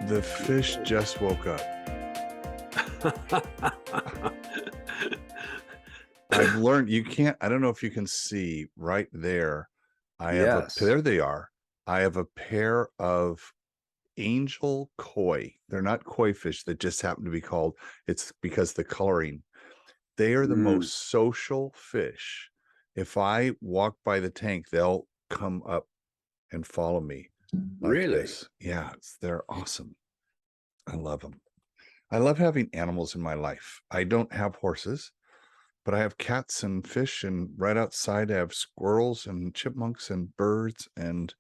The fish just woke up. I've learned you can't, I don't know if you can see right there. Yes. There they are. I have a pair of angel koi. They're not koi fish that just happen to be called, it's because the coloring. They are the Mm, most social fish. If I walk by the tank, they'll come up and follow me like really? this. Yeah, they're awesome. I love them. I love having animals in my life. I don't have horses, but I have cats and fish, and right outside I have squirrels and chipmunks and birds, and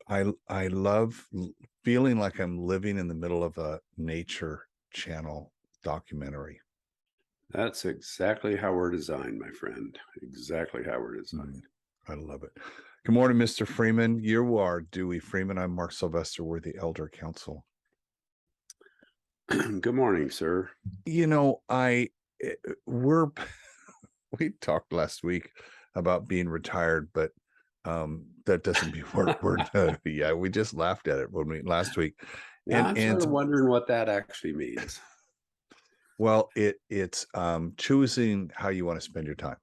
I love feeling like I'm living in the middle of a nature channel documentary. That's exactly how we're designed, my friend. Exactly how we're Mm, designed. I love it. Good morning, Mr. Freeman. You are Dewey Freeman. I'm Mark Sylvester. We're the Elder Council. Good morning, sir. You know, we're we talked last week about being retired, but that doesn't mean we're yeah, we just laughed at it when we last week. Yeah, And I'm sort and of wondering what that actually means. well, it's choosing how you want to spend your time.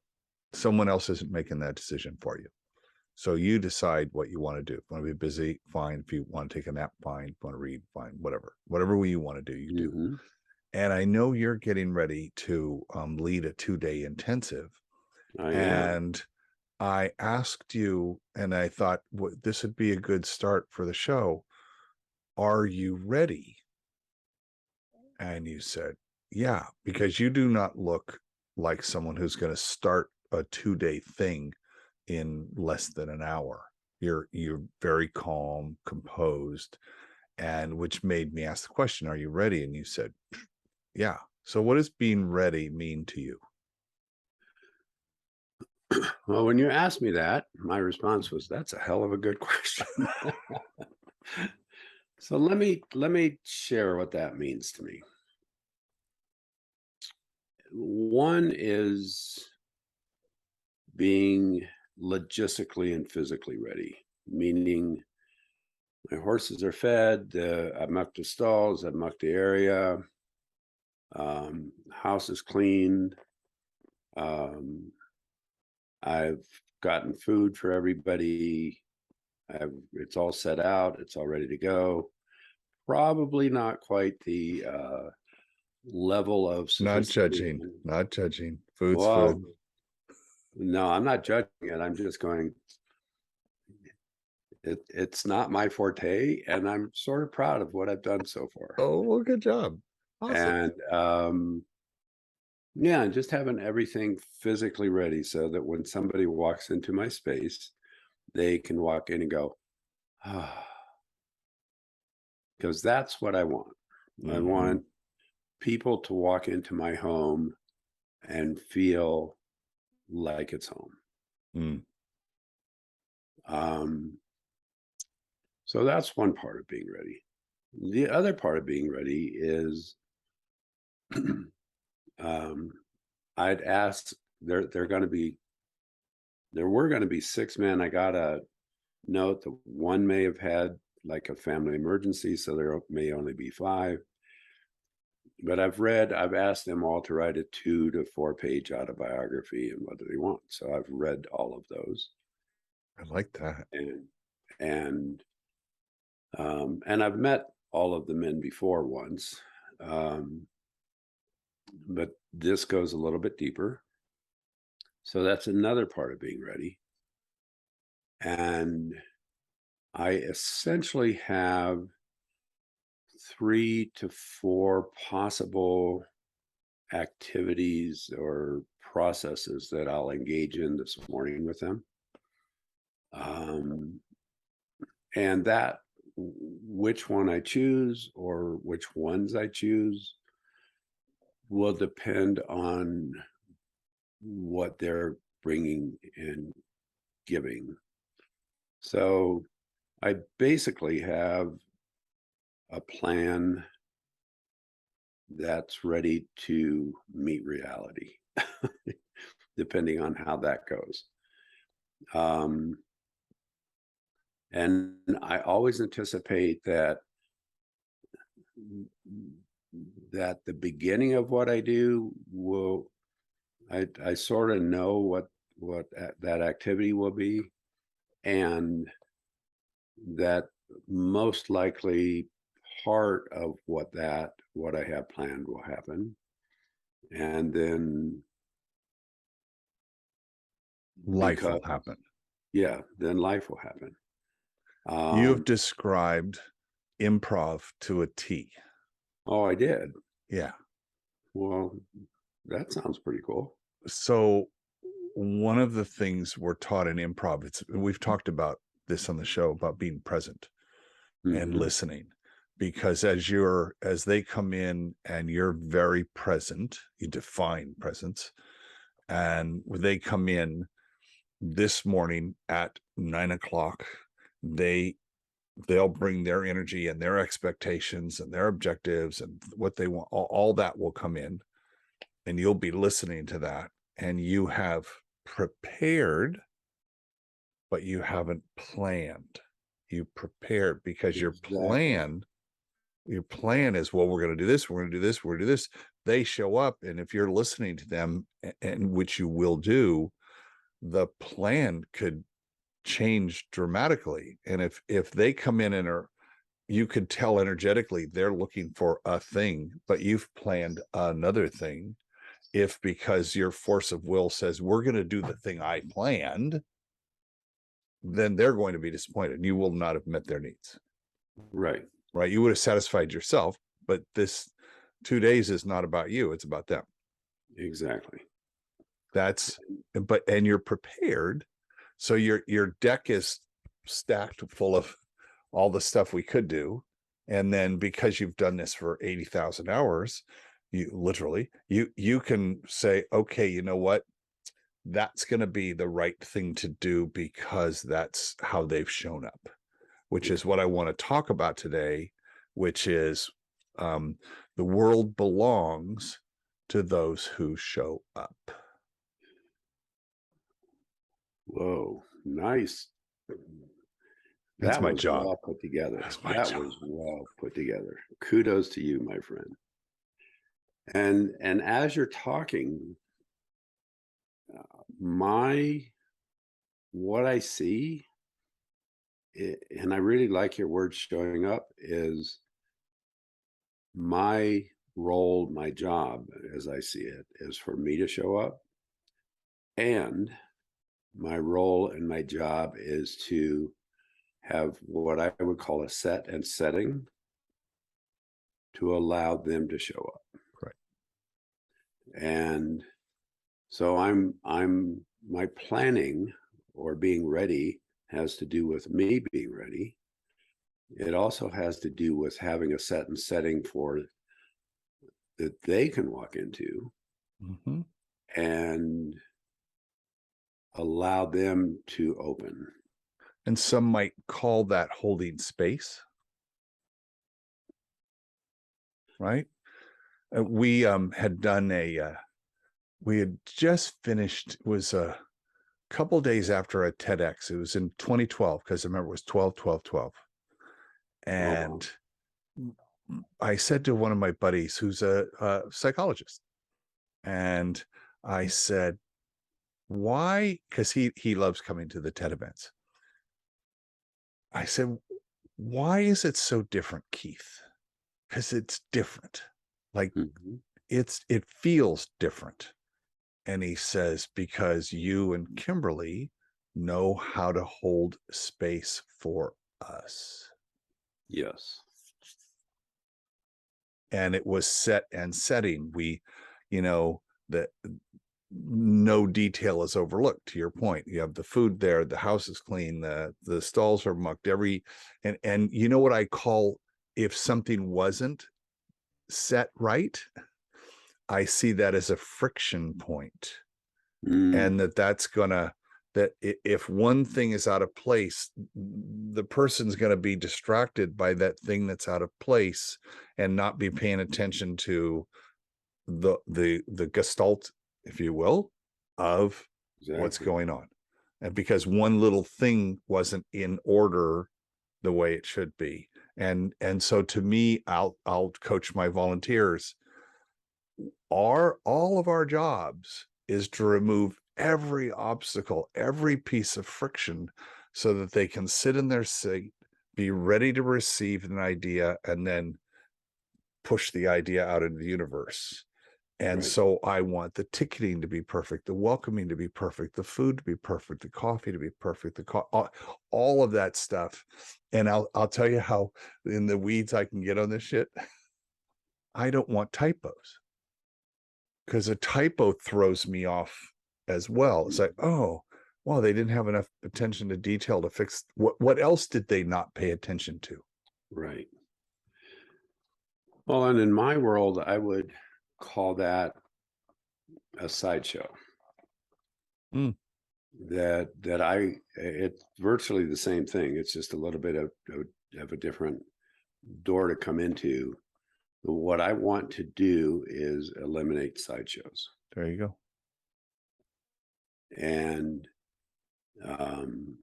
Someone else isn't making that decision for you. So you decide what you want to do. If you want to be busy, fine. If you want to take a nap, fine. If you want to read, fine. Whatever. Whatever way you want to do, you do. Hmm. And I know you're getting ready to lead a 2-day intensive. I am. And I asked you, and I thought this would be a good start for the show. Are you ready? And you said, yeah, because you do not look like someone who's going to start a 2-day thing in less than an hour. You're very calm, composed, and which made me ask the question, are you ready? And you said, yeah. So what does being ready mean to you? Well, when you asked me that, my response was, "That's a hell of a good question." So let me share what that means to me. One is being logistically and physically ready, meaning my horses are fed, I've mucked the stalls, I've mucked the area, house is cleaned, um, I've gotten food for everybody, it's all set out, it's all ready to go. Probably not quite the level of Not judging, sophistication. not judging. Food's Well, food. no, I'm not judging it. I'm just going, it's not my forte, and I'm sort of proud of what I've done so far. Oh, well, good job. Awesome. And yeah, and just having everything physically ready so that when somebody walks into my space, they can walk in and go, ah, because that's what I want. I Mhm. want people to walk into my home and feel like it's home. Mm. Um, so that's one part of being ready. The other part of being ready is um, I'd asked they're going to be there were going to be 6 men. I got a note that one may have had like a family emergency, so there may only be 5. But I've asked them all to write a 2 to 4 page autobiography and what do they want. So I've read all of those, I like that. and and and I've met all of the men before once, um, but this goes a little bit deeper. So that's another part of being ready. And I essentially have 3 to 4 possible activities or processes that I'll engage in this morning with them. Um, and that which one I choose or which ones I choose will depend on what they're bringing and giving. So I basically have a plan that's ready to meet reality, depending on how that goes. Um, and I always anticipate that that the beginning of what I do will, I sort of know what that activity will be, and that most likely part of what I have planned will happen. And then Life because will happen. yeah, then life will happen. You have Um, described improv to a T. oh, I did. Yeah. Well, that sounds pretty cool. So one of the things we're taught in improv, we've talked about this on the show about being present and Hmm. listening, because as they come in and you're very present, you define presence, and when they come in this morning at 9 o'clock, they'll bring their energy and their expectations and their objectives and what they want. All that will come in, and you'll be listening to that, and you have prepared, but you haven't planned. You prepared because Exactly. your plan is, well, we're going to do this, we're going to do this, we're going to do this. They show up, and if you're listening to them, and which you will do, the plan could change dramatically. And if they come in and are, you could tell energetically they're looking for a thing, but you've planned another thing. If because your force of will says we're going to do the thing I planned, then they're going to be disappointed, and you will not have met their needs. Right. Right? You would have satisfied yourself, but this 2 days is not about you, it's about them. Exactly. That's and you're prepared. So your deck is stacked full of all the stuff we could do. And then because you've done this for 80,000 hours, you can say, okay, you know what? That's going to be the right thing to do because that's how they've shown up, which is what I want to talk about today, which is the world belongs to those who show up. Whoa, nice. That's That my was job. well put together. That's my That job. was well put together. Kudos to you, my friend. And as you're talking, my what I see, and I really like your words showing up, is my role, my job, as I see it, is for me to show up. And my role and my job is to have what I would call a set and setting to allow them to show up. Right. And so I'm my planning or being ready has to do with me being ready. It also has to do with having a set and setting for that they can walk into Mm-hmm. and allow them to open. And some might call that holding space, right? We had done we had just finished, it was a couple days after a TEDx. It was in 2012, because I remember it was 12, 12, 12. And I said to one of my buddies who's a psychologist, and I said, why? Because he loves coming to the TED events. I said, why is it so different, Keith? Because it's different. Like Mhm. it feels different. And he says, because you and Kimberly know how to hold space for us. Yes. And it was set and setting. That no detail is overlooked. To your point, you have the food there, the house is clean, the stalls are mucked, and you know what I call, if something wasn't set right, I see that as a friction point. And Mm, that if one thing is out of place, the person's going to be distracted by that thing that's out of place and not be paying attention to the gestalt, if you will, of what's exactly. going on. And because one little thing wasn't in order the way it should be. And so to me, I'll coach my volunteers. All of our jobs is to remove every obstacle, every piece of friction, so that they can sit in their seat, be ready to receive an idea, and then push the idea out into the universe. And Right. so I want the ticketing to be perfect, the welcoming to be perfect, the food to be perfect, the coffee to be perfect, all of that stuff. And I'll tell you how in the weeds I can get on this shit. I don't want typos, because a typo throws me off as well. It's like, oh, well, they didn't have enough attention to detail to fix what else did they not pay attention to? Right. Well, and in my world, I would call that a sideshow. Mm. It's virtually the same thing. It's just a little bit of a different door to come into. But what I want to do is eliminate sideshows. There you go. And um,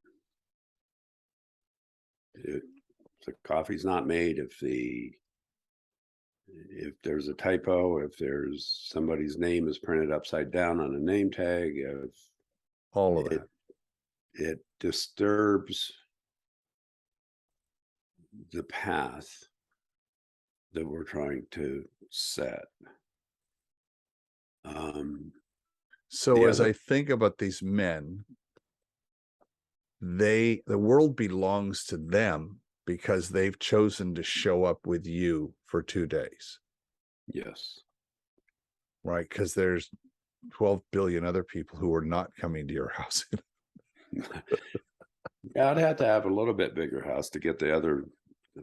if the coffee's not made, if there's a typo, if there's somebody's name is printed upside down on a name tag, if All of it that. it disturbs the path that we're trying to set. So The as other, I think about these men, the world belongs to them because they've chosen to show up with you for 2 days, yes, right? Because there's 12 billion other people who are not coming to your house. yeah, I'd have to have a little bit bigger house to get the other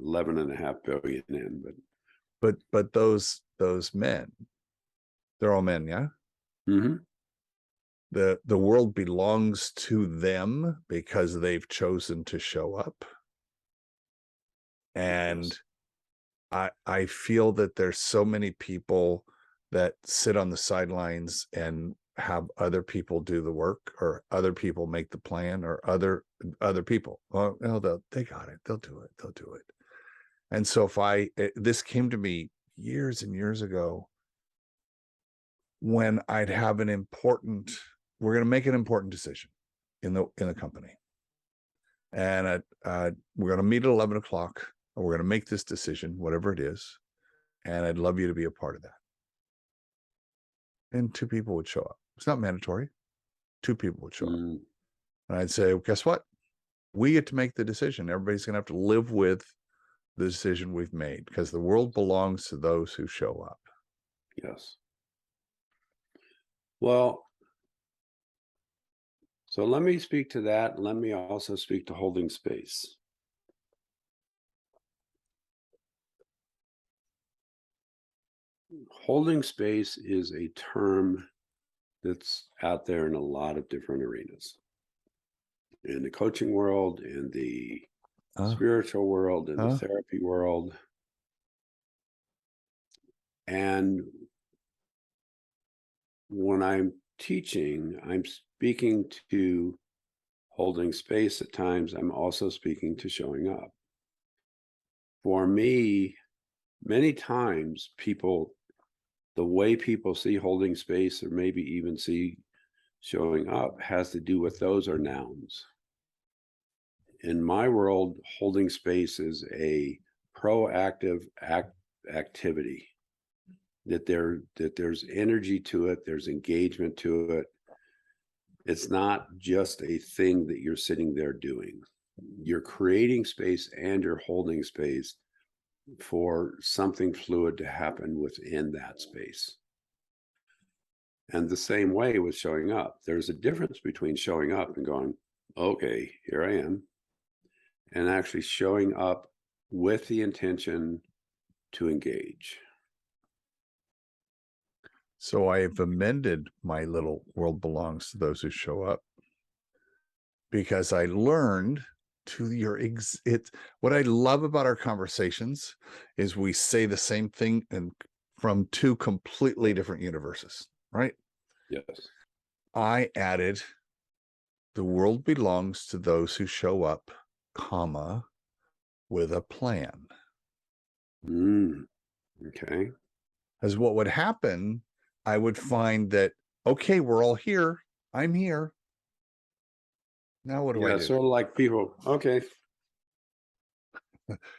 11.5 billion in, But those men, they're all men, yeah. Mhm. The world belongs to them because they've chosen to show up. And Yes. I feel that there's so many people that sit on the sidelines and have other people do the work, or other people make the plan, or other people. Oh, no, they got it. They'll do it. They'll do it. And so this came to me years and years ago, when I'd have we're going to make an important decision in the company. And we're going to meet at 11 o'clock, and we're going to make this decision, whatever it is. And I'd love you to be a part of that. And 2 people would show up. It's not mandatory. 2 people would show up. Mm, And I'd say, well, guess what? We get to make the decision. Everybody's going to have to live with the decision we've made, because the world belongs to those who show up. yes. Well, so let me speak to that. Let me also speak to holding space. Holding space is a term that's out there in a lot of different arenas. In the coaching world, in the Huh? spiritual world, in the Huh? therapy world. And when I'm teaching, I'm speaking to holding space at times. I'm also speaking to showing up. For me, many times the way people see holding space, or maybe even see showing up, has to do with those are nouns. In my world, holding space is a proactive activity. That there's energy to it, there's engagement to it. It's not just a thing that you're sitting there doing. You're creating space and you're holding space for something fluid to happen within that space. And the same way with showing up. There's a difference between showing up and going, okay, here I am, and actually showing up with the intention to engage. So I've amended my little world belongs to those who show up, because I learned what I love about our conversations is we say the same thing and from 2 completely different universes, right? Yes. I added the world belongs to those who show up, comma, with a plan. Mm, okay. Because what would happen, I would find that, okay, we're all here. I'm here. Now what do I Yeah, do? sort of like people. Okay.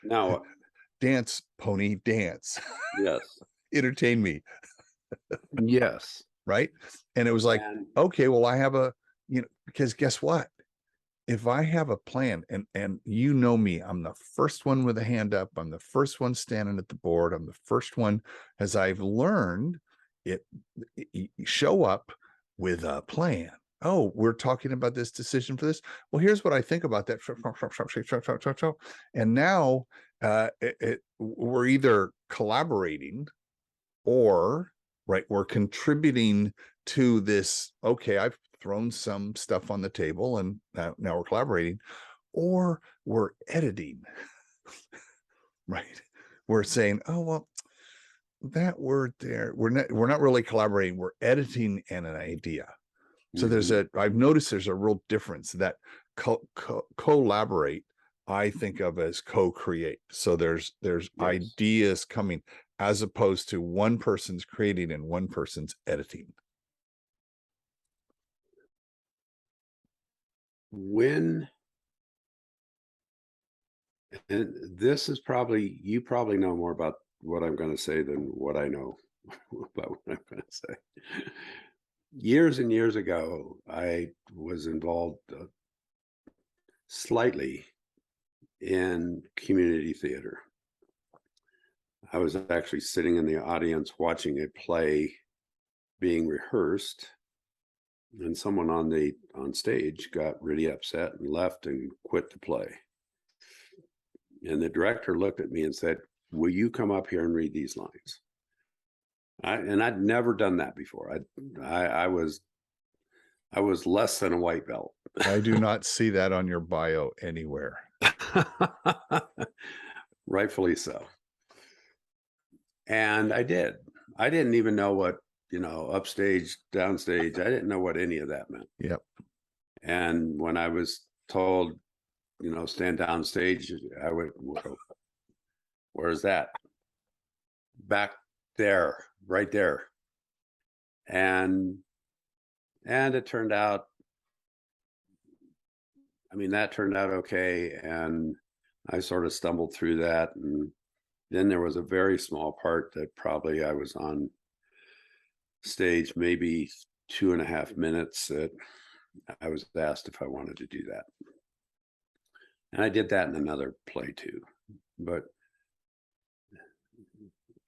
Now what? Dance, pony, dance. Yes. Entertain me. Yes. Right. And it was like, And okay, well, I have a, because guess what? If I have a plan, and you know me, I'm the first one with a hand up. I'm the first one standing at the board. I'm the first one, as I've learned it, show up with a plan. Oh, we're talking about this decision for this. Well, here's what I think about that. And now we're either collaborating, or right, we're contributing to this. Okay, I've thrown some stuff on the table, and now we're collaborating, or we're editing. Right, we're saying, oh well, that word there, we're not really collaborating, we're editing an idea. So mhm, I've noticed there's a real difference that collaborate, I think of as co-create. So there's yes. ideas coming, as opposed to one person's creating and one person's editing. When, and this is probably, you probably know more about what I'm going to say than what I know about what I'm going to say. Years and years ago, I was involved slightly in community theater. I was actually sitting in the audience watching a play being rehearsed, and someone on stage got really upset and left and quit the play. And the director looked at me and said, "Will you come up here and read these lines?" And I'd never done that before. I was less than a white belt. I do not see that on your bio anywhere. Rightfully so. And I did. I didn't even know what, upstage, downstage. I didn't know what any of that meant. Yep. And when I was told, stand down stage, I would, where's that? Back there, right there. And it turned out, that turned out okay. And I sort of stumbled through that. And then there was a very small part that probably I was on stage, maybe 2.5 minutes, that I was asked if I wanted to do that. And I did that in another play too. But,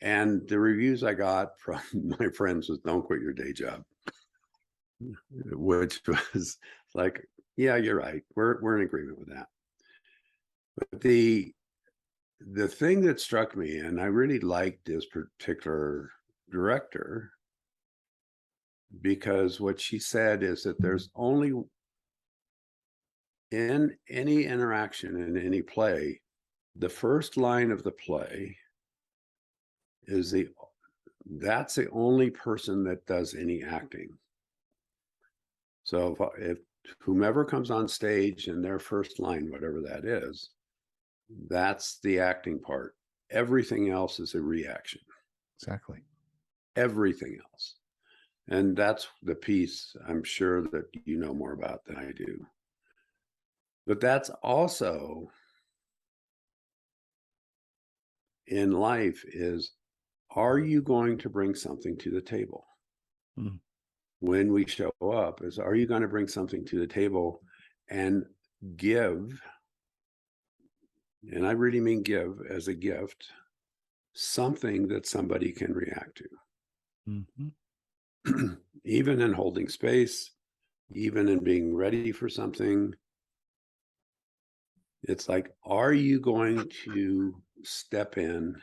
and the reviews I got from my friends was, "Don't quit your day job," which was like, yeah, you're right. We're in agreement with that. But the thing that struck me, and I really liked this particular director, because what she said is that there's only, in any interaction in any play, the first line of the play is that's the only person that does any acting. So if whomever comes on stage and their first line, whatever that is, that's the acting part. Everything else is a reaction. Exactly. Everything else. And that's the piece I'm sure that you know more about than I do. But that's also in life is, are you going to bring something to the table? Mm. When we show up, is, are you going to bring something to the table and give, and I really mean give as a gift, something that somebody can react to? Even in holding space, even in being ready for something, it's like, are you going to step in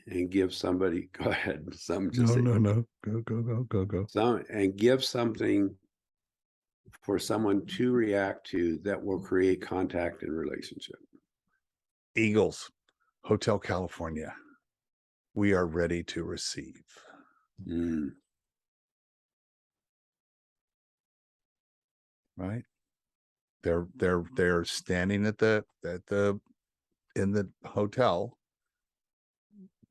and give somebody, go ahead, some just No, say, no, no. Go. some, and give something for someone to react to that will create contact and relationship? Eagles, Hotel California. We are ready to receive. Mm, Right. They're standing at the in the hotel,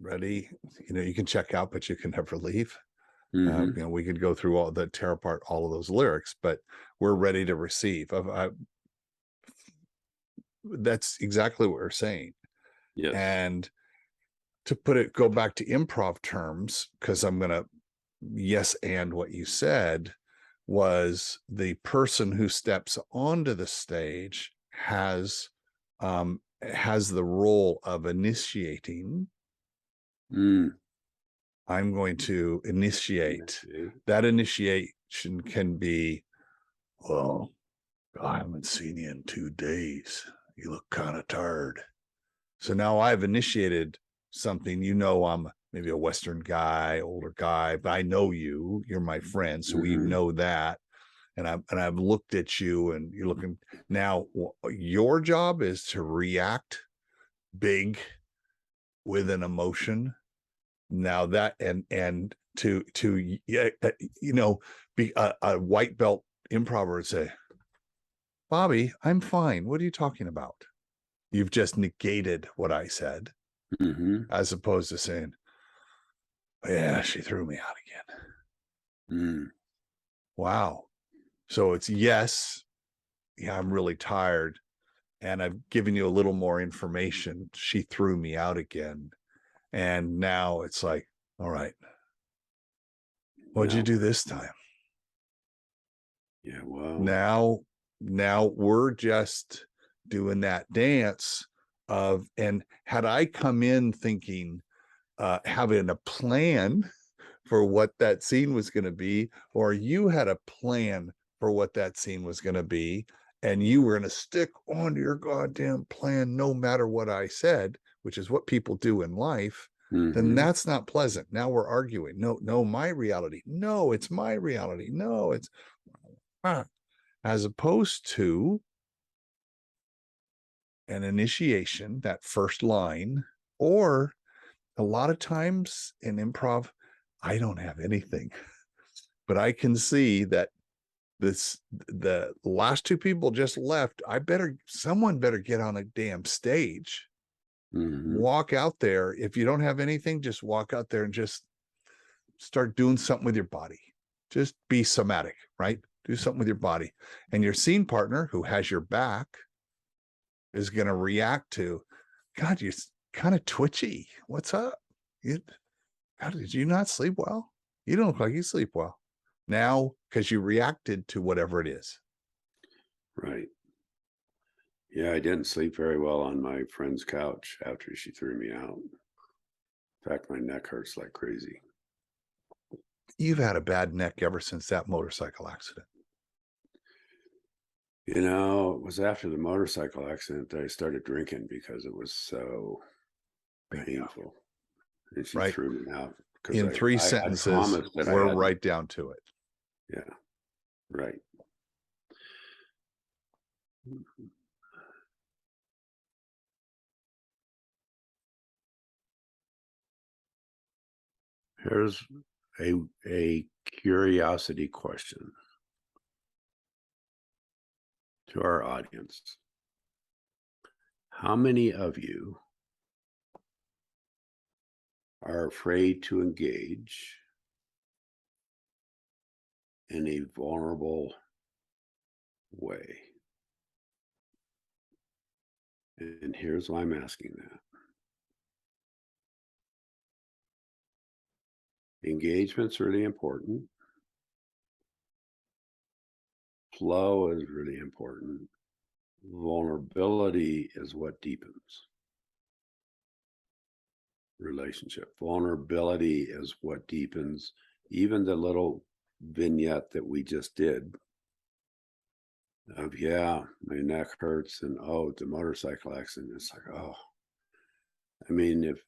ready. You can check out, but you can never leave. Mhm. We could go through tear apart all of those lyrics, but we're ready to receive. That's exactly what we're saying. Yes. And to go back to improv terms, because I'm going to yes and what you said, was the person who steps onto the stage has the role of initiating. Mm. I'm going to initiate. Okay. That initiation can be, well, I haven't seen you in 2 days. You look kind of tired. So now I've initiated something. I'm maybe a Western guy, older guy, but I know you. You're my friend, so we Mhm. know that. And I've looked at you, and you're looking now. Your job is to react big with an emotion. Now that and to yeah, be a white belt improver would say, Bobby, I'm fine. What are you talking about? You've just negated what I said, Mhm. as opposed to saying, yeah, she threw me out again. Mm. Wow. So it's yes, yeah, I'm really tired. And I've given you a little more information. She threw me out again. And now it's like, all right, what'd you No. do this time? Yeah, well. Now we're just doing that dance of, and had I come in thinking, having a plan for what that scene was going to be, or you had a plan for what that scene was going to be, and you were going to stick on your goddamn plan no matter what I said, which is what people do in life, then Mhm. that's not pleasant. Now we're arguing. No, no, my reality. No, it's my reality. No, it's as opposed to an initiation, that first line, or a lot of times in improv, I don't have anything, but I can see that the last two people just left. Someone better get on a damn stage, Mhm. walk out there. If you don't have anything, just walk out there and just start doing something with your body. Just be somatic, right? Do something with your body. And your scene partner who has your back is going to react to, God, you're kind of twitchy. What's up? God, did you not sleep well? You don't look like you sleep well. Now, because you reacted to whatever it is. Right. Yeah, I didn't sleep very well on my friend's couch after she threw me out. In fact, my neck hurts like crazy. You've had a bad neck ever since that motorcycle accident. It was after the motorcycle accident that I started drinking because it was so Bingo. painful. And she Right? threw me out because In three I sentences, promised that I we're hadn't. right down to it. Yeah, right. Here's a curiosity question to our audience. How many of you are afraid to engage in a vulnerable way? And here's why I'm asking that. Engagement's really important. Flow is really important. Vulnerability is what deepens relationship. Vulnerability is what deepens even the little vignette that we just did of, yeah, my neck hurts, and oh, the motorcycle accident. It's like, oh, I mean, if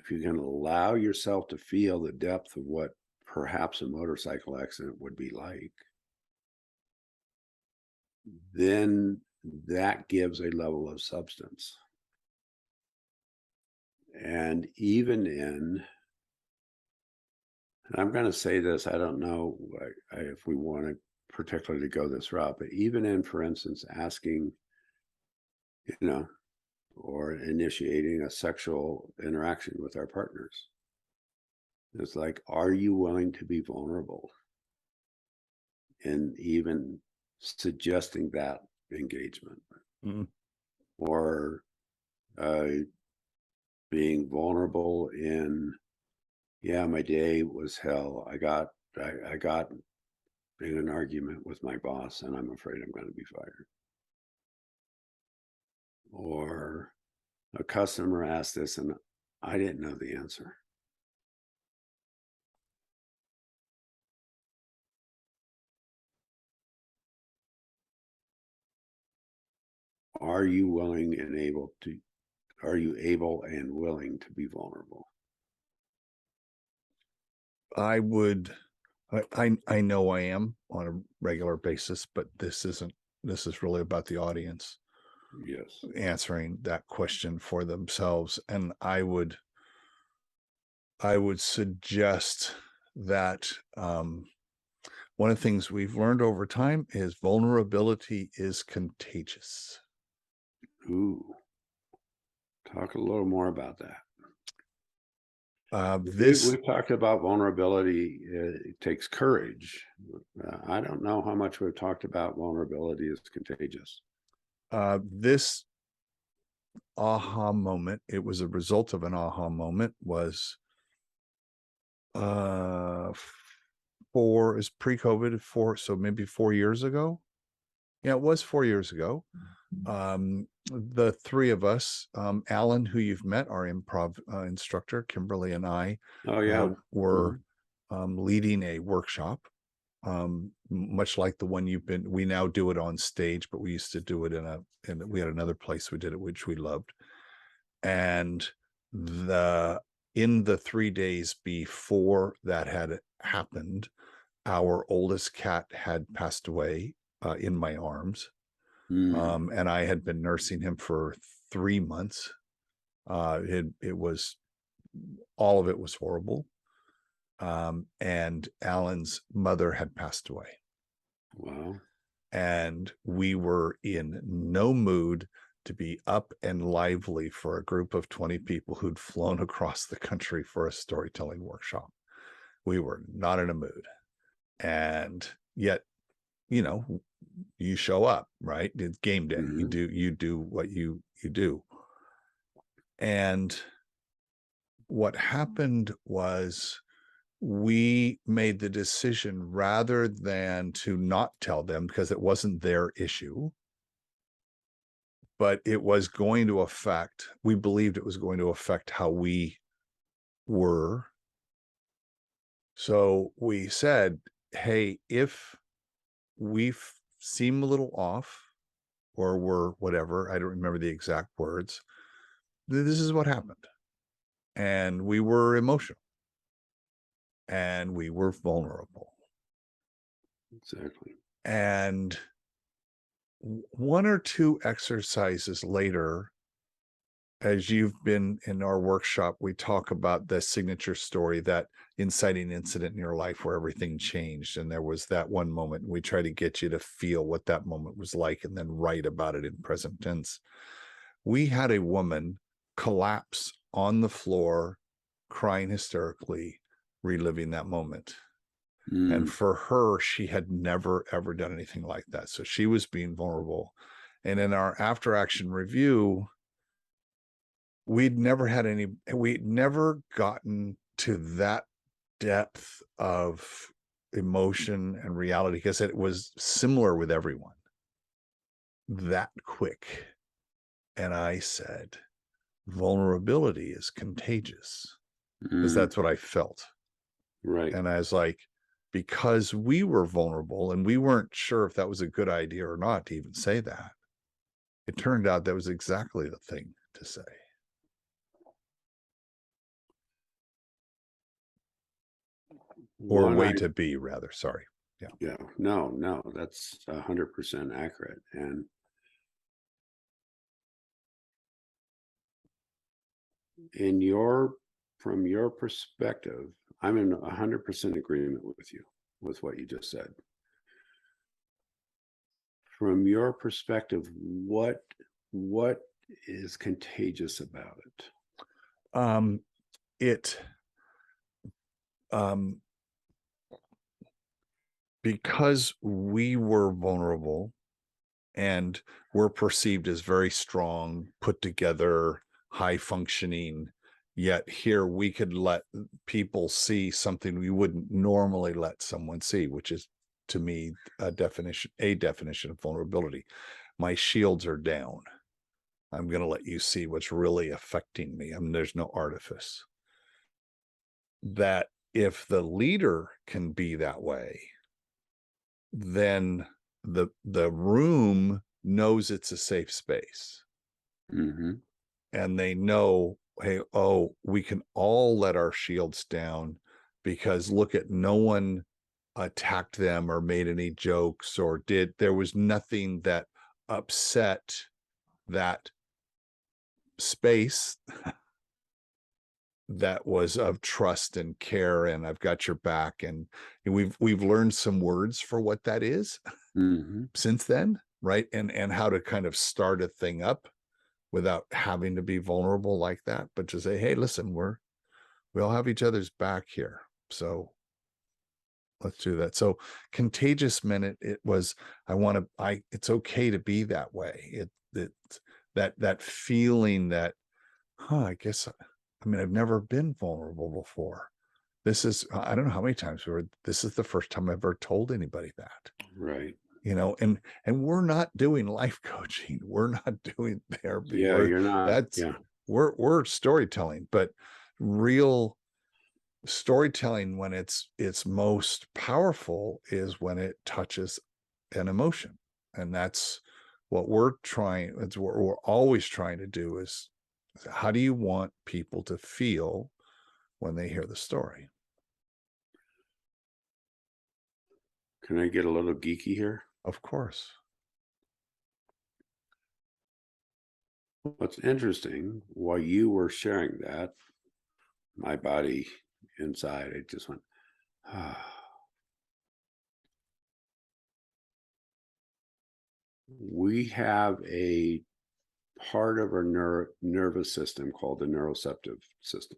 you can allow yourself to feel the depth of what perhaps a motorcycle accident would be like, then that gives a level of substance. And I'm going to say this, I don't know if we want to particularly go this route, but even in, for instance, asking, you know, or initiating a sexual interaction with our partners. It's like, are you willing to be vulnerable? And even suggesting that engagement, Mm. or being vulnerable in, yeah, my day was hell. I got in an argument with my boss and I'm afraid I'm going to be fired. Or a customer asked this and I didn't know the answer. Are you willing and able to, are you able and willing to be vulnerable? I would, I know I am on a regular basis, but this isn't, this is really about the audience Yes. answering that question for themselves. And I would suggest that one of the things we've learned over time is vulnerability is contagious. Ooh. Talk a little more about that. This We've talked about vulnerability. It takes courage. I don't know how much we've talked about vulnerability is contagious. this aha moment, it was a result of an aha moment, was is pre-COVID, so maybe 4 years ago. Yeah, it was 4 years ago. The three of us, Alan, who you've met, our improv instructor, Kimberly, and I Oh yeah. were leading a workshop, much like the one we now do it on stage, but we used to do it and we had another place we did it, which we loved. And in the 3 days before that had happened, our oldest cat had passed away in my arms. And I had been nursing him for 3 months. It was, all of it was horrible. And Alan's mother had passed away. Wow. And we were in no mood to be up and lively for a group of 20 people who'd flown across the country for a storytelling workshop. We were not in a mood. And yet, you know, you show up, right? It's game day. You do what you do. And what happened was, we made the decision, rather than to not tell them because it wasn't their issue, but it was going to affect, we believed it was going to affect how we were. So we said, hey, if we seem a little off, or we're whatever, I don't remember the exact words, this is what happened. And we were emotional and we were vulnerable. Exactly. And one or two exercises later, as you've been in our workshop, we talk about the signature story, that inciting incident in your life where everything changed. And there was that one moment, and we try to get you to feel what that moment was like and then write about it in present tense. We had a woman collapse on the floor, crying hysterically, reliving that moment. And for her, she had never, ever done anything like that. So she was being vulnerable. And in our after action review, we'd never gotten to that depth of emotion and reality, because it was similar with everyone that quick. And I said, vulnerability is contagious, because that's what I felt. Right. And I was like, because we were vulnerable and we weren't sure if that was a good idea or not to even say that, it turned out that was exactly the thing to say. Or way to be, rather. Sorry. Yeah. No, that's 100% accurate. And from your perspective, I'm in 100% agreement with you, with what you just said. From your perspective, what is contagious about it? It um because we were vulnerable and we're perceived as very strong, put together, high functioning, yet here we could let people see something we wouldn't normally let someone see, which is, to me, a definition of vulnerability. My shields are down. I'm going to let you see what's really affecting me. I mean, there's no artifice. That if the leader can be that way, then the room knows it's a safe space, Mm-hmm. and they know, hey, oh, we can all let our shields down because look at, no one attacked them or made any jokes or there was nothing that upset that space that was of trust and care, and I've got your back. And we've learned some words for what that is Mm-hmm. since then, right? And how to kind of start a thing up without having to be vulnerable like that, but to say, hey, listen, we all have each other's back here, so let's do that. So Contagious Minute, it was, it's okay to be that way. That feeling that, I guess, I mean, I've never been vulnerable before. This is, I don't know how many times this is the first time I've ever told anybody that, Right. and we're not doing life coaching. We're not doing therapy. Yeah, you're not. That's, Yeah. we're storytelling, but real storytelling, when it's most powerful, is when it touches an emotion. And that's what it's what we're always trying to do, is how do you want people to feel when they hear the story? Can I get a little geeky here? Of course. What's interesting, while you were sharing that, my body inside, it just went, ah. We have a part of our nervous system called the neuroceptive system.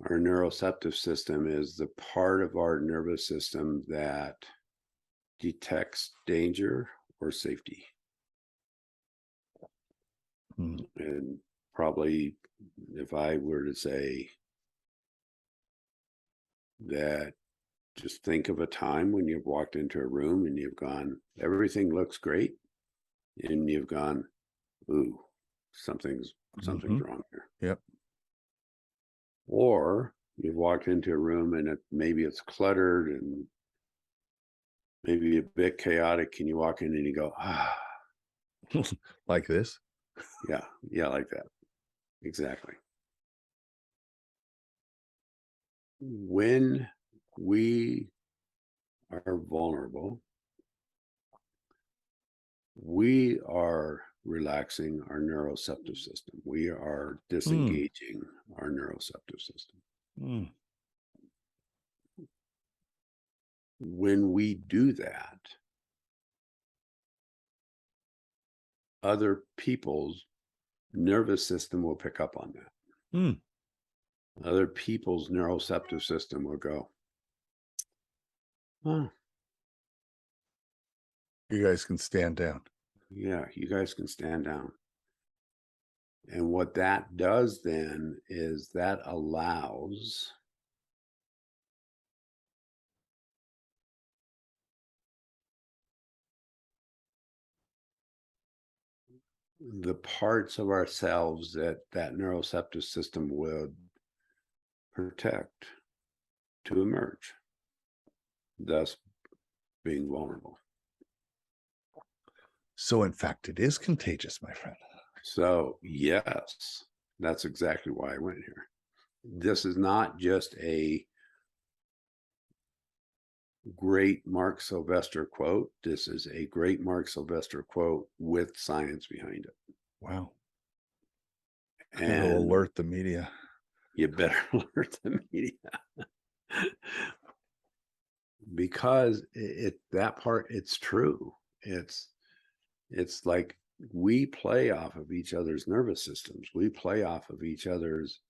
Our neuroceptive system is the part of our nervous system that detects danger or safety. Hmm. And probably, if I were to say that, just think of a time when you've walked into a room and you've gone, everything looks great, and you've gone, ooh, something's wrong here. Yep. Or you've walked into a room and maybe it's cluttered and maybe a bit chaotic, and you walk in and you go, ah. Like this. Yeah, like that. Exactly. When we are vulnerable, we are relaxing our neuroceptive system. We are disengaging our neuroceptive system. Mm. When we do that, other people's nervous system will pick up on that. Mm. Other people's neuroceptive system will go, oh, You guys can stand down. yeah, you guys can stand down. And what that does then is that allows the parts of ourselves that neuroceptive system would protect to emerge, thus being vulnerable. So in fact, it is contagious, my friend. So yes, that's exactly why I went here. This is not just a great Mark Sylvester quote. This is a great Mark Sylvester quote with science behind it. Wow. And it'll alert the media. You better alert the media. Because that part, it's true. It's like we play off of each other's nervous systems. We play off of each other's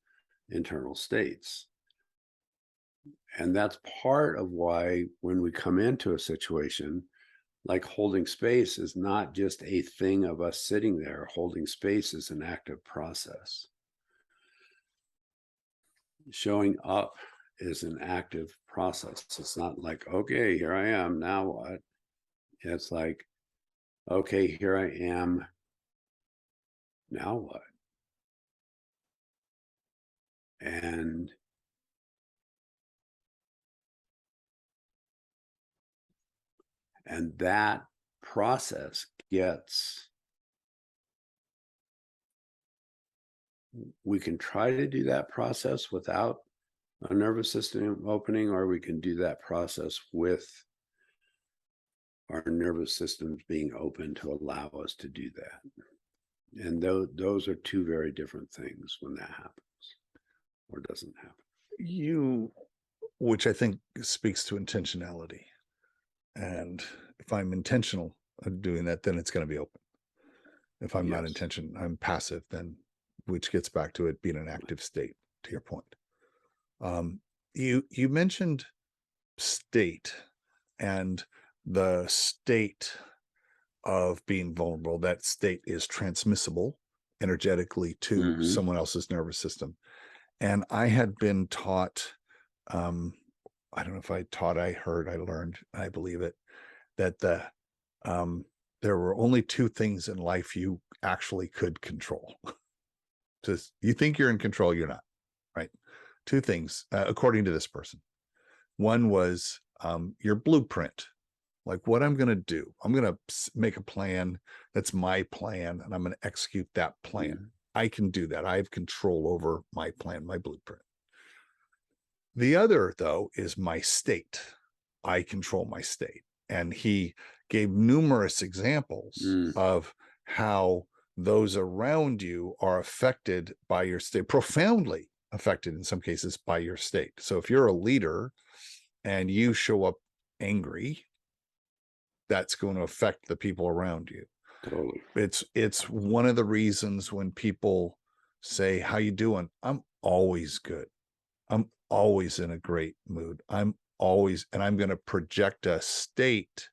internal states. And that's part of why when we come into a situation, like holding space is not just a thing of us sitting there. Holding space is an active process. Showing up is an active process. It's not like, okay, here I am, now what? It's like, okay, here I am, now what? And that process gets, we can try to do that process without a nervous system opening, or we can do that process with our nervous systems being open to allow us to do that. And those are two very different things when that happens or doesn't happen. Which I think speaks to intentionality. And if I'm intentional of doing that, then it's going to be open. If I'm not I'm passive, then, which gets back to it being an active state, to your point. You mentioned state and the state of being vulnerable. That state is transmissible energetically to someone else's nervous system. And I had been taught, I don't know if I taught, I heard, I learned, I believe it, that there were only two things in life you actually could control. Just, you think you're in control, you're not, right? Two things, according to this person. One was your blueprint, like what I'm going to do. I'm going to make a plan. That's my plan, and I'm going to execute that plan. I can do that. I have control over my plan, my blueprint. The other, though, is my state. I control my state. And he gave numerous examples of how those around you are affected by your state, profoundly affected in some cases by your state. So if you're a leader and you show up angry, that's going to affect the people around you. Totally. It's one of the reasons when people say, how you doing? I'm always good. I'm always in a great mood. I'm always, and I'm going to project a state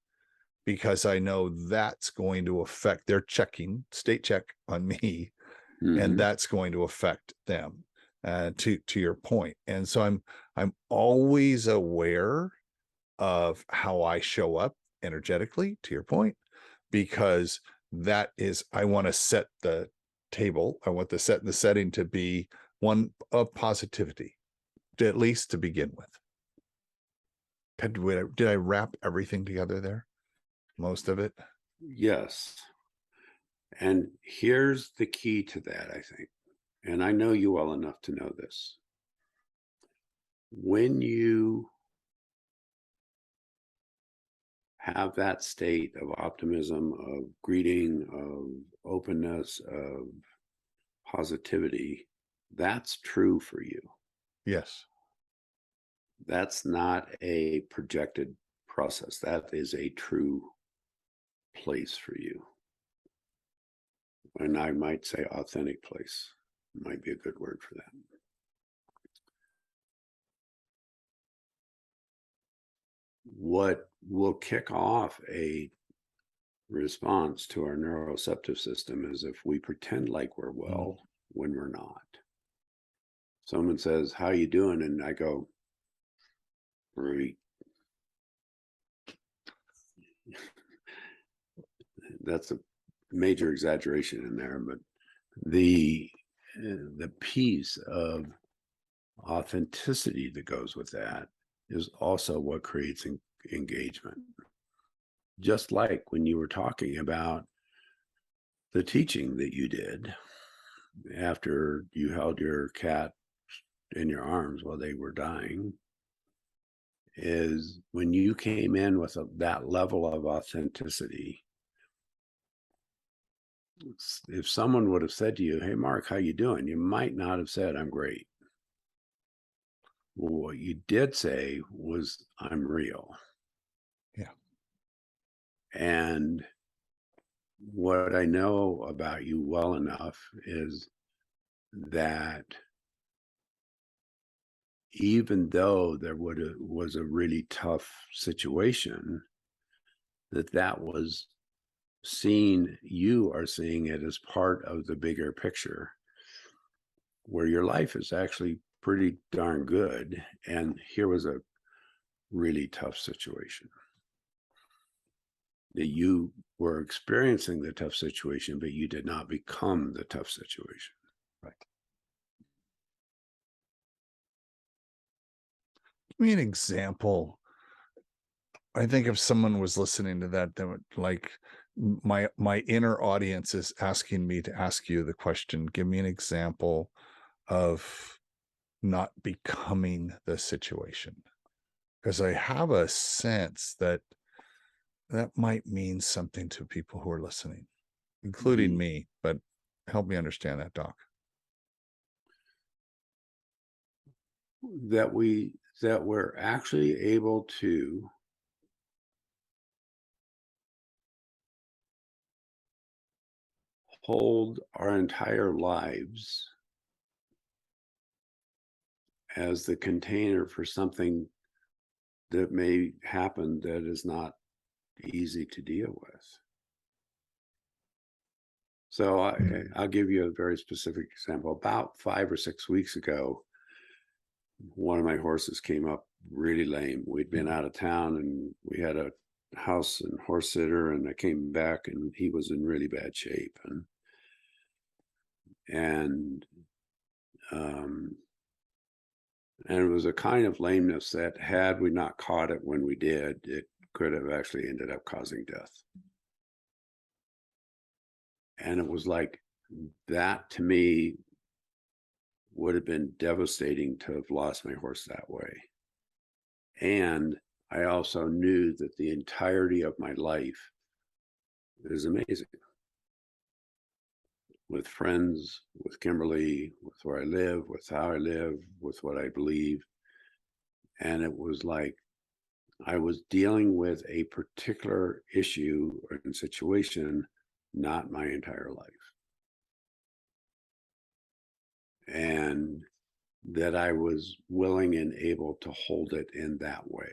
because I know that's going to affect, they're checking state check on me, and that's going to affect them, to your point. And so I'm always aware of how I show up energetically, to your point, because that is, I want to set the table. I want the setting to be one of positivity, at least to begin with. Did I wrap everything together there? Most of it? Yes. And here's the key to that, I think. And I know you well enough to know this. When you have that state of optimism, of greeting, of openness, of positivity, that's true for you. Yes. That's not a projected process. That is a true place for you. And I might say authentic place might be a good word for that. What will kick off a response to our neuroreceptive system is if we pretend like we're well when we're not. Someone says, how you doing? And I go, great. That's a major exaggeration in there, but the piece of authenticity that goes with that is also what creates engagement. Just like when you were talking about the teaching that you did after you held your cat in your arms while they were dying, is when you came in with that level of authenticity. If someone would have said to you, hey, Mark, how you doing? You might not have said, I'm great. Well, what you did say was, I'm real. Yeah. And what I know about you well enough is that even though there was a really tough situation, that was seen, you are seeing it as part of the bigger picture, where your life is actually pretty darn good. And here was a really tough situation. That you were experiencing the tough situation, but you did not become the tough situation. Right. Give me an example. I think if someone was listening to that, they would like my inner audience is asking me to ask you the question. Give me an example of not becoming the situation. Because I have a sense that that might mean something to people who are listening, including me, but help me understand that, Doc. That we're actually able to hold our entire lives as the container for something that may happen that is not easy to deal with. So I'll give you a very specific example. About 5 or 6 weeks ago, one of my horses came up really lame. We'd been out of town and we had a house and horse sitter, and I came back and he was in really bad shape. And it was a kind of lameness that, had we not caught it when we did, it could have actually ended up causing death. And it was like, that to me would have been devastating to have lost my horse that way. And I also knew that the entirety of my life is amazing. With friends, with Kimberly, with where I live, with how I live, with what I believe. And it was like I was dealing with a particular issue or situation, not my entire life. And that I was willing and able to hold it in that way.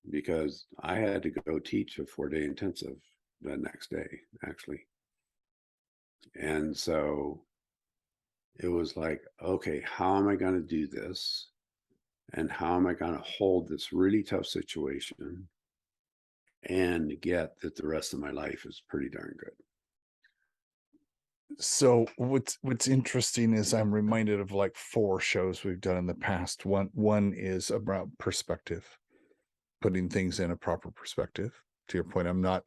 Because I had to go teach a 4-day intensive the next day, actually. And so it was like, okay, how am I going to do this? And how am I going to hold this really tough situation and get that the rest of my life is pretty darn good? So what's interesting is I'm reminded of like 4 shows we've done in the past. One is about perspective, putting things in a proper perspective. To your point, I'm not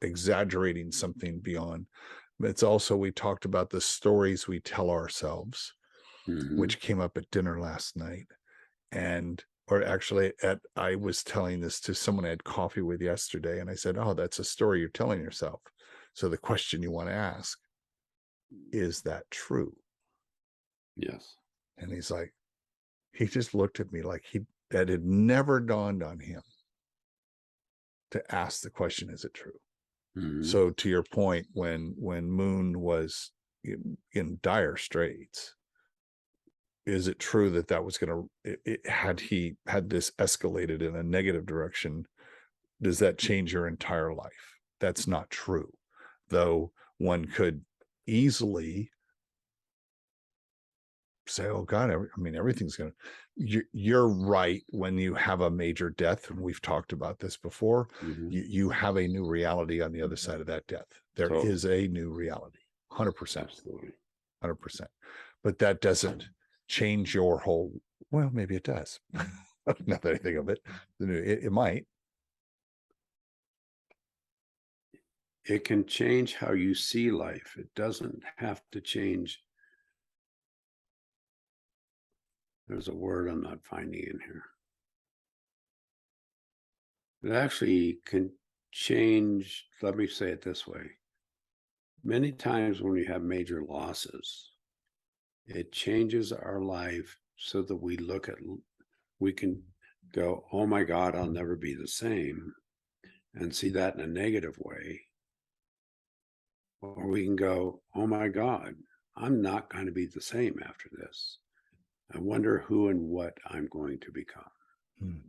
exaggerating something beyond. But it's also, we talked about the stories we tell ourselves, which came up at dinner last night. And or actually I was telling this to someone I had coffee with yesterday, and I said, "Oh, that's a story you're telling yourself." So the question you want to ask, is that true? Yes. And he just looked at me like that had never dawned on him to ask the question, is it true? So to your point, when Moon was in dire straits, is it true that was going to, had this escalated in a negative direction, does that change your entire life? That's not true. Though one could easily say, oh God, everything's going to, you're right. When you have a major death, and we've talked about this before, you have a new reality on the other side of that death. There is a new reality, 100%. Absolutely. 100%. But that doesn't change your whole, well, maybe it does. Not that I think of it. It might. It can change how you see life. It doesn't have to change. There's a word I'm not finding in here. It actually can change. Let me say it this way. Many times when we have major losses, it changes our life so that we can go, oh my God, I'll never be the same. and see that in a negative way. Or we can go, oh my God, I'm not going to be the same after this. I wonder who and what I'm going to become. Mm.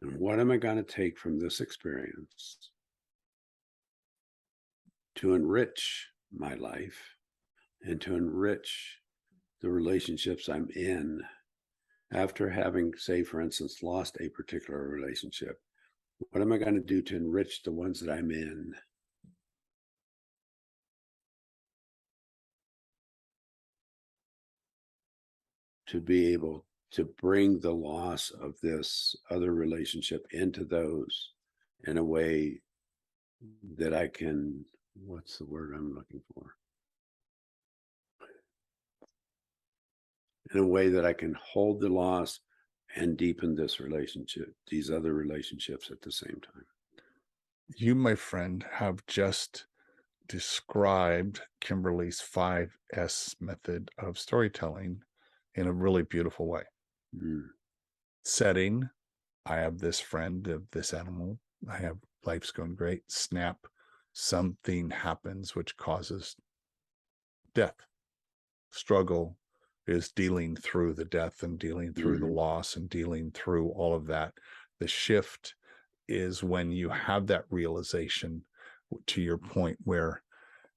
And what am I going to take from this experience to enrich my life and to enrich the relationships I'm in after having, say, for instance, lost a particular relationship? What am I going to do to enrich the ones that I'm in? To be able to bring the loss of this other relationship into those in a way that I can, what's the word I'm looking for? In a way that I can hold the loss and deepen this relationship, these other relationships at the same time. You, my friend, have just described Kimberly's 5S method of storytelling in a really beautiful way. Mm. Setting, I have this friend of this animal. I have life's going great. Snap, something happens which causes death. Struggle is dealing through the death and dealing through the loss and dealing through all of that. The shift is when you have that realization, to your point, where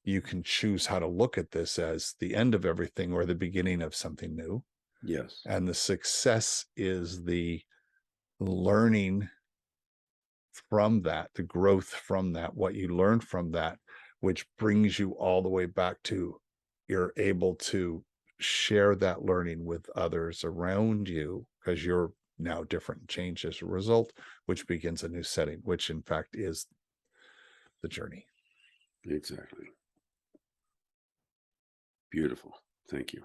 you can choose how to look at this as the end of everything or the beginning of something new. Yes. And the success is the learning from that, the growth from that, what you learn from that, which brings you all the way back to you're able to share that learning with others around you because you're now different and changed as a result, which begins a new setting, which in fact is the journey. Exactly. Beautiful. Thank you.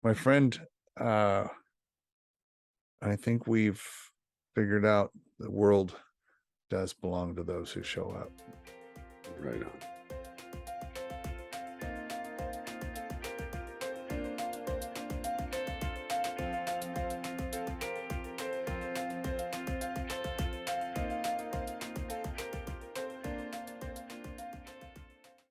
My friend, I think we've figured out the world does belong to those who show up. Right on.